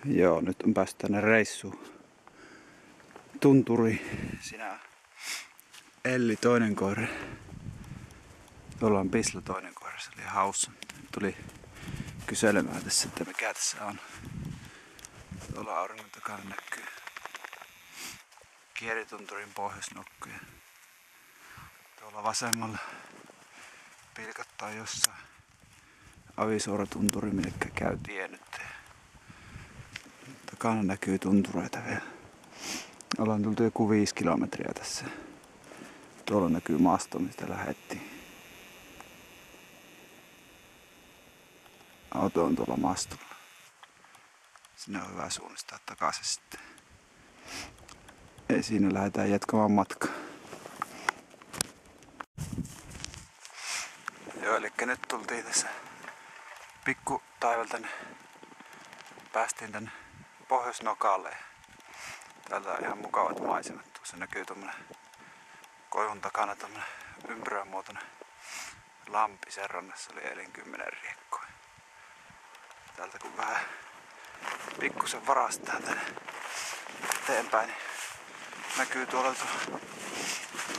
Joo, nyt on päästy tänne reissuun. Tunturi. Sinä Elli toinen koira. Tuolla on Pisla toinen koira. Se oli haussa. Tuli kyselemään tässä, että mikä tässä on. Tuolla auringon takana näkyy Kieritunturin pohjoisnokkoja. Tuolla vasemmalla pilkattaa jossain Avisooratunturi, minnekä käy tie nyt. Takana näkyy tuntureita vielä. Ollaan tultu joku 5 kilometriä tässä. Tuolla näkyy maasto, mistä lähettiin. Auto on tuolla maastolla. Sinne on hyvä suunnistaa takaisin sitten. Ja siinä lähdetään jatkamaan matkaa. Joo, eli nyt tultiin tässä pikku taivalta. Päästiin tänne Pohjoisnokalle. Täältä on ihan mukavat maisemat. Tuossa näkyy tommonen koivun takana tommonen ympyränmuotoinen lampi. Sen rannassa oli eilen 10 riekkoa. Täältä kun vähän pikkusen varastaa tänne eteenpäin, niin näkyy tuolla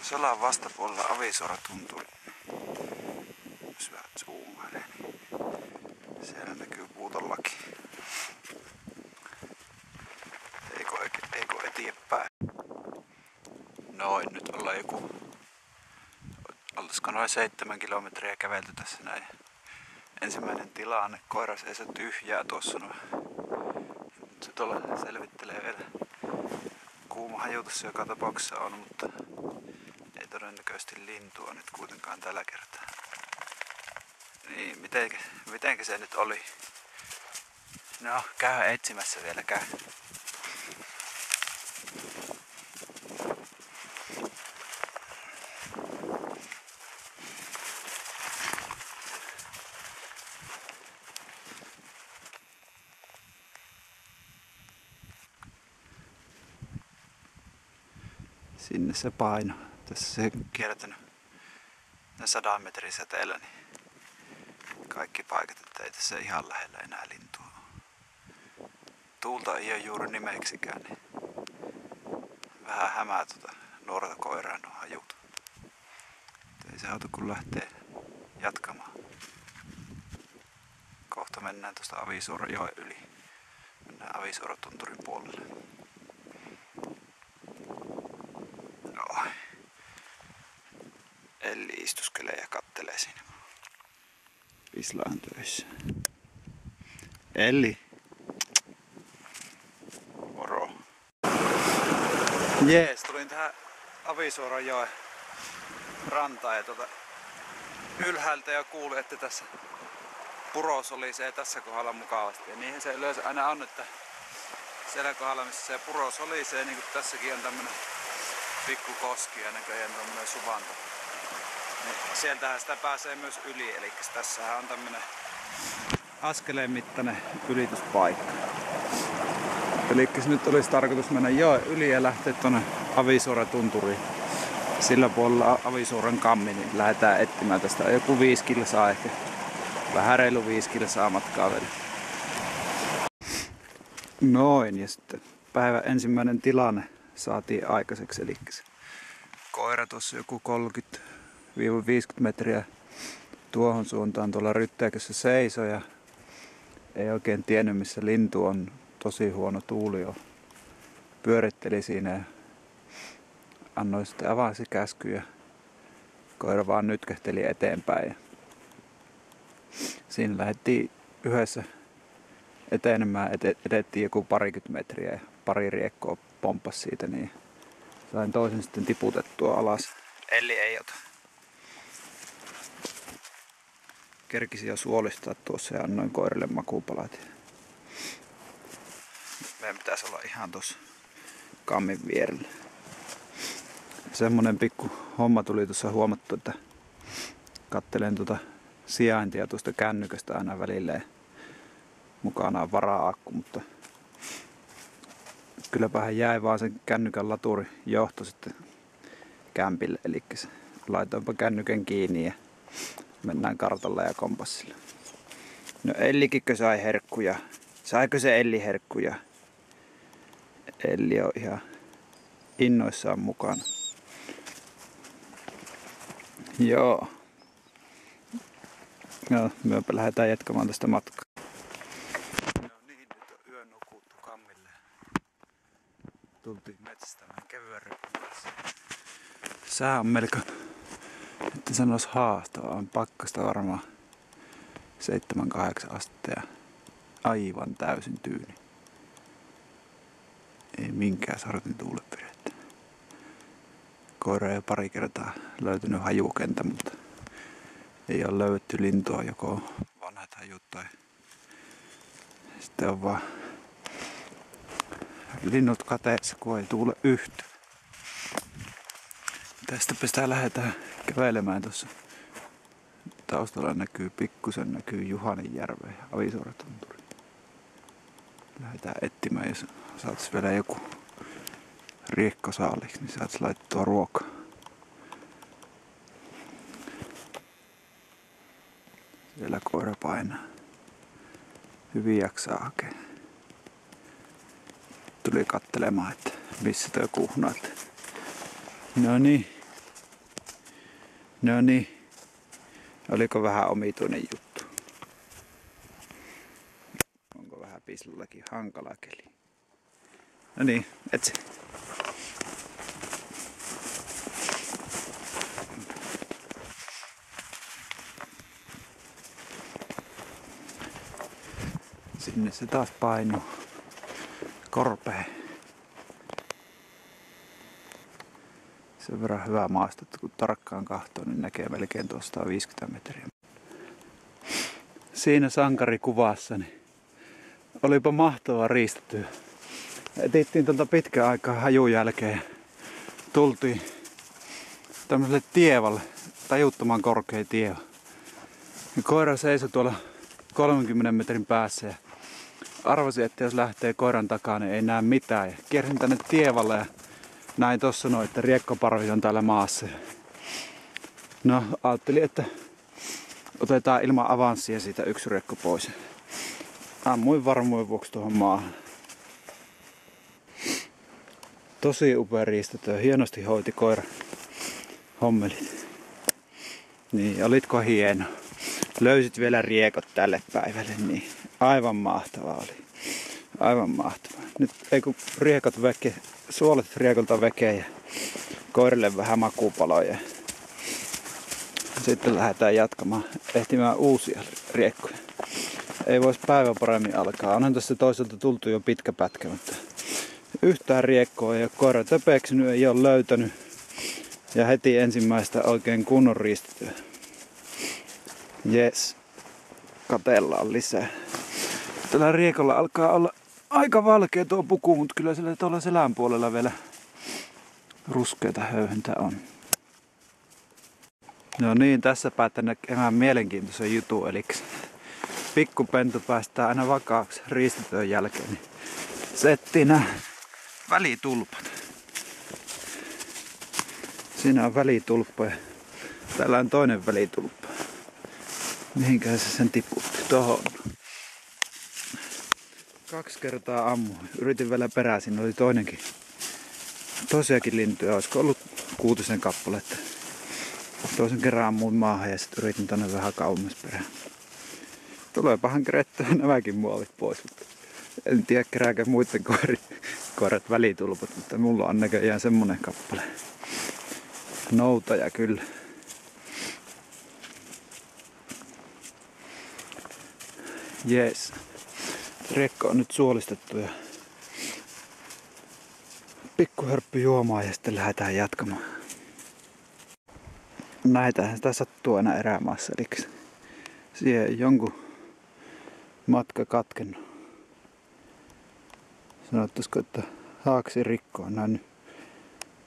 Solan vastapuolella Avisooratunturi. Jos vähän zoomailee, niin siellä näkyy puutollakin. Eikö eteenpäin? Noin, nyt ollaan oltaisiko noin 7 kilometriä kävelty tässä näin. Ensimmäinen tilanne, koira seisoo tyhjää tuossa noin. Se tuolla selvittelee vielä. Kuuma hajutus joka tapauksessa on, mutta ei todennäköisesti lintua nyt kuitenkaan tällä kertaa. Niin, mitenkä se nyt oli? No, käy etsimässä vielä, käy. Sinne se paino. Tässä se kiertänyt 100 metrin säteellä, niin kaikki paikat, että ei tässä ihan lähellä enää lintua ole. Tuulta ei ole juuri nimeksikään, niin vähän hämää nuorta koiraa nuo hajut. Ei se auto kun lähtee jatkamaan. Kohta mennään tuosta Avisoorojoen yli. Mennään Avisoorotunturin puolelle. Elli istuskelee ja kattelee siinä. Pisla on töissä. Elli. Moro. Jees, tulin tähän Avisoorojoen rantaan ja ylhäältä jo kuulin, että tässä puro solisee tässä kohdalla mukavasti. Ja niinhän se yleensä aina on, että siellä kohdalla missä se puro solisee, niin kuin tässäkin on tämmönen pikku koski ja näköjään tämmönen suvanto. Niin sieltähän sitä pääsee myös yli, eli tässähän on tämmönen askeleen mittainen ylityspaikka. Eli nyt olisi tarkoitus mennä joen yli ja lähteä tuonne Avisooratunturiin. Sillä puolella Avisooran kammi, niin lähdetään etsimään tästä joku 5 kilsaa ehkä. Vähän reilu 5 kilsaa matkaa vielä. Noin, ja sitten päivän ensimmäinen tilanne saatiin aikaiseksi, eli koira tuossa joku 30-50 metriä tuohon suuntaan tuolla ryttääkössä seisoi ja ei oikein tiennyt missä lintu on. Tosi huono tuuli jo. Pyöritteli siinä ja annoin sitten avasi käsky ja koira vaan nytkähteli eteenpäin. Ja siinä lähdettiin yhdessä etenemään, edettiin joku 20 metriä ja pari riekkoa pomppasi siitä, niin sain toisen sitten tiputettua alas. Elli ei ota. Kerkisin jo suolistaa tuossa ja annoin koirille makuupalat. Meidän pitäisi olla ihan tuossa kammin vierellä. Semmonen pikku homma tuli tuossa huomattu, että kattelen sijaintia tuosta kännykästä aina välillä. Mukana on vara-akku, mutta kylläpähän jäi vaan sen kännykän laturi johto sitten kämpille. Eli laitoinpa kännykän kiinni ja mennään kartalla ja kompassilla. No Ellikikö sai herkkuja Saiko se Elli herkkuja? Elli on ihan innoissaan mukana. Joo. No, myöpä lähdetään jatkamaan tästä matkaa. No niin, nyt on yö nukuttu kammille. Tultiin metsästämään kevyen repun kanssa. Sää on melko, että sanois haastavaa. On pakkasta varmaan 7-8 astetta ja aivan täysin tyyni. Ei minkään sortin tuulepidettä. Koira ei ole pari kertaa löytynyt hajukentä, mutta ei ole löydetty lintua, joko vanhat hajut tai sitten on vaan linnut kateessa, kun ei tuule yhtään. Tästä sitä lähdetään kävelemään tuossa. Taustalla pikkusen näkyy Juhanenjärve ja Avisaaratunturi. Lähdetään etsimään, jos saatais vielä joku riekkosaaliksi, niin saatais laittua ruokaa. Siellä koira painaa. Hyvin jaksaa hakea. Tuli kattelemaan, että missä toi kuhnaa. No niin. Oliko vähän omituinen juttu? Onko vähän Pislullakin hankala keli? No niin, etsi. Sinne se taas painuu korpeen. Sen verran hyvä maasto, että kun tarkkaan katsoo, niin näkee melkein tuosta 50 metriä. Siinä sankarikuvassa niin olipa mahtava riistatyö. Etittiin tuolta pitkän aikaa hajun jälkeen. Tultiin tämmöiselle tievalle, tajuttoman korkea tie. Ja koira seisoi tuolla 30 metrin päässä ja arvasin, että jos lähtee koiran takaa, niin ei näe mitään. Ja kiersin tänne tievalle ja näin tossa noin, että riekkoparvi on täällä maassa. No, ajattelin, että otetaan ilman avanssia siitä yksi riekko pois. Ammuin varmuuden vuoksi tuohon maahan. Tosi upea riistatyö. Hienosti hoiti koira hommelit. Niin, olitko hieno? Löysit vielä riekot tälle päivälle, niin aivan mahtavaa oli. Aivan mahtavaa. Nyt ei kun riekot veke, suolet riekolta vekeen ja koirille vähän makuupaloja. Sitten lähdetään jatkamaan, ehtimään uusia riekkoja. Ei vois päivä paremmin alkaa. Onhan tässä toisaalta tultu jo pitkä pätkä, mutta yhtään riekkoa ei ole koira töpeksynyt, ei ole löytänyt. Ja heti ensimmäistä oikein kunnon riistatyö. Jes, katellaan lisää. Tällä riekolla alkaa olla aika valkea tuo puku, mutta kyllä sillä tuolla selän puolella vielä ruskeita höyhentä on. No niin, tässä päätän näkemään mielenkiintoisen jutun, eli pikkupentu päästään aina vakaaksi riistatyön jälkeen. Niin settiin nämä välitulpat. Siinä on välitulppa ja täällä on toinen välitulppa. Mihinkään se sen tiputti? Tohon. 2 kertaa ammuin. Yritin vielä peräisin. Oli toinenkin. Tosiakin lintuja. Olisiko ollut 6 kappaletta. Toisen kerran ammuin maahan ja sitten yritin tonne vähän kauemmas perään. Tuleepahan kerettyä nämäkin muovit pois. Mutta en tiedä kerääkö muiden koirat välitulpat, mutta mulla on näköjään semmonen kappale. Noutaja kyllä. Jees. Riekko on nyt suolistettu ja pikkuhörppy juomaan ja sitten lähdetään jatkamaan. Näitähän sitä sattuu aina erämaassa, eli siihen jonkun matka katkennut. Sanottaisiko, että haaksi rikko on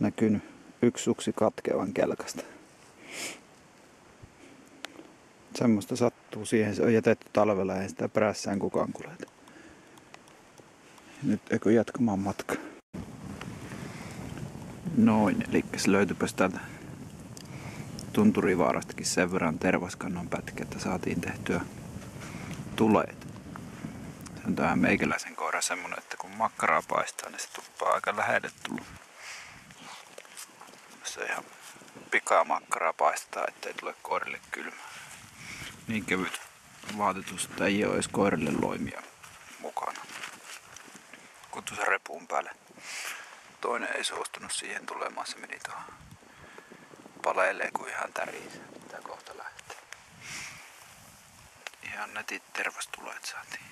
näkynyt yksi suksi katkeavan kelkasta. Semmoista sattuu siihen, se on jätetty talvella ja sitä perässään kukaan kuljeta. Nyt eikö jatkamaan matkaa. Noin, eli löytyipäs täältä Tunturivaarastakin sen verran tervaskannon pätkä, että saatiin tehtyä tuleet. on tämä meikäläisen koira semmonen, että kun makkaraa paistaa, niin se tuppaa aika lähelle tullut. Se ihan pikaa makkaraa paistetaan, ettei tule koirille kylmää. Niin kevyt vaatetus, että ei ole edes koirille loimia mukana. Kun tuossa repuun päälle. Toinen ei suostunut siihen tulemaan, se meni tuohon paleille, kun ihan täriisi. Tää kohta lähtee. Ihan netit tervastuleet saatiin.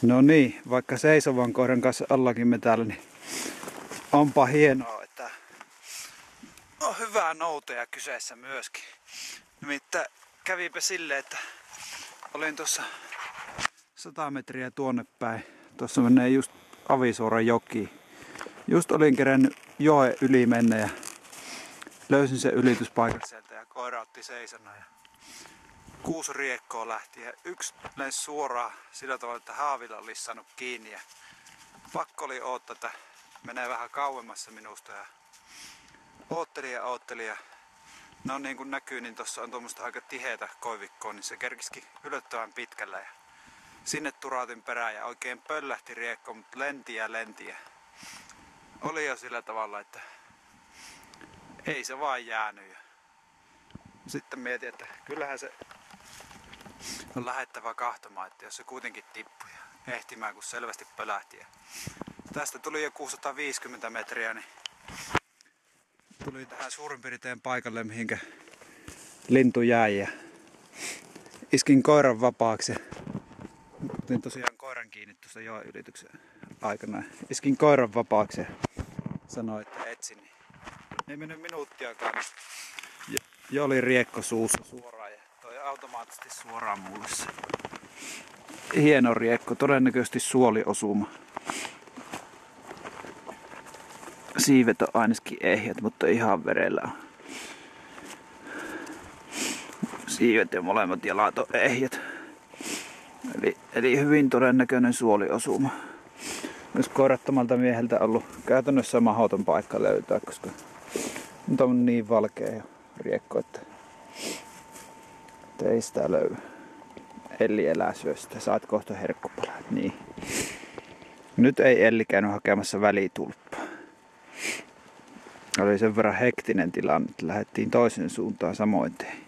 No niin, vaikka seisovan koiran kanssa ollakin me täällä, niin onpa hienoa, että on hyvää noutoja kyseessä myöskin. Nimittäin kävipä silleen, että olin tuossa 100 metriä tuonne päin. Tuossa menee just Avisuoran joki. Just olin kerännyt joen yli mennä ja löysin sen ylityspaikan sieltä ja koira otti seisona. Ja 6 riekkoa lähti ja yksi lensi suoraan sillä tavalla, että haavilla olisi saanut kiinni. Ja pakko oli odottaa, että menee vähän kauemmassa minusta. Ja oottelin ja no niin kuin näkyy, niin tuossa on tuommoista aika tiheätä koivikkoa, niin se kerkisikin yllättävän pitkällä. Ja sinne turautin perään ja oikein pöllähti riekko, mutta lenti ja. Oli jo sillä tavalla, että ei se vaan jäänyt. Ja sitten mietin, että kyllähän se on lähettävä kahtomaan, että jos se kuitenkin tippui ehtimään, kun selvästi pölähti. Ja tästä tuli jo 650 metriä, niin tuli tähän suurin piirtein paikalle, mihinkä lintu jäi. Ja iskin koiran vapaaksi. Otin tosiaan koiran kiinni tuossa joen ylityksen aikana. Iskin koiran vapaaksi ja sanoin, että etsin. Niin ei mennyt minuuttiakaan. Jo oli riekko suussa suoraan ja toi automaattisesti suoraan mulle se. Hieno riekko, todennäköisesti suoliosuma. Siivet on ainakin ehjät, mutta ihan verellä on. Siivet ja molemmat jalat on ehjät. Eli hyvin todennäköinen suoliosuma. Myös koirattomalta mieheltä ollut käytännössä mahdoton paikka löytää, koska nyt on niin valkea riekko, että ei sitä löydy. Elli elää syöstä, saat kohta herkkupalaat. Niin. Nyt ei Elli käynyt hakemassa välitulppaa. Oli sen verran hektinen tilanne, että lähdettiin toisen suuntaan samoin tein.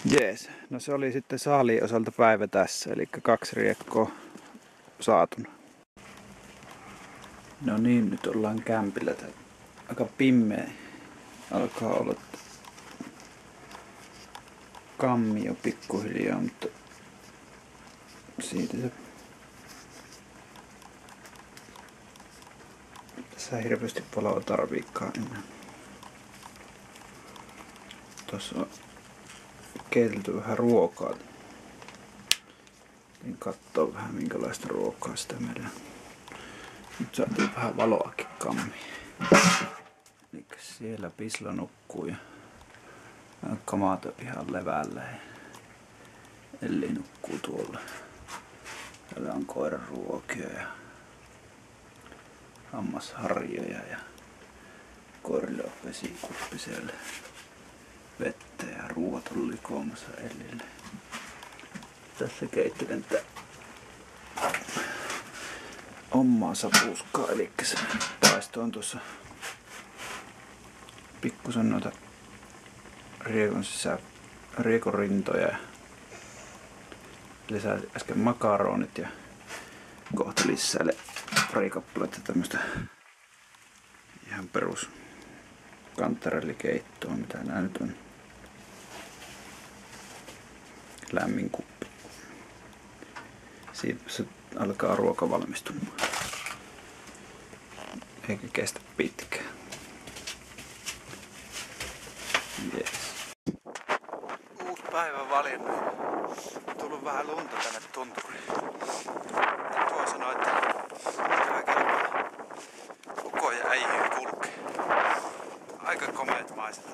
Jees, no se oli sitten saaliin osalta päivä tässä, eli 2 riekkoa saatuna. No niin, nyt ollaan kämpillä. Aika pimmeä alkaa olla kammio pikkuhiljaa, mutta siitä se tässä hirveästi paloa tarviikaan enää. Tuossa on keitelty vähän ruokaa. Niin katsoo vähän minkälaista ruokaa sitä meillä. Nyt saatiin vähän valoakin kammiin. Elikkä siellä Pisla nukkuu ja kamat on ihan levällä. Elli nukkuu tuolla. Täällä on koiran ruokia ja hammasharjoja ja koirille on vesikuppi siellä. Vettä ja ruoat on likoamassa Ellille. Tässä keittelen tää omaa sapuskaa, eli se paistoon tuossa pikkusen noita riekon rintoja ja lisää äsken makaronit ja kohta lisäälle pari kappaletta tämmöstä ihan perus kantarellikeittoa, mitä nää nyt on. Lämmin kuppi. Siitä se alkaa ruoka valmistumaan. Eikä kestä pitkään. Yes. Uusi päivä valinnut. Tullut vähän lunta tänne tunturiin. Tuo sanoi, että hyvä kelpaa uko ja äihin kulkee. Aika komeet maiset.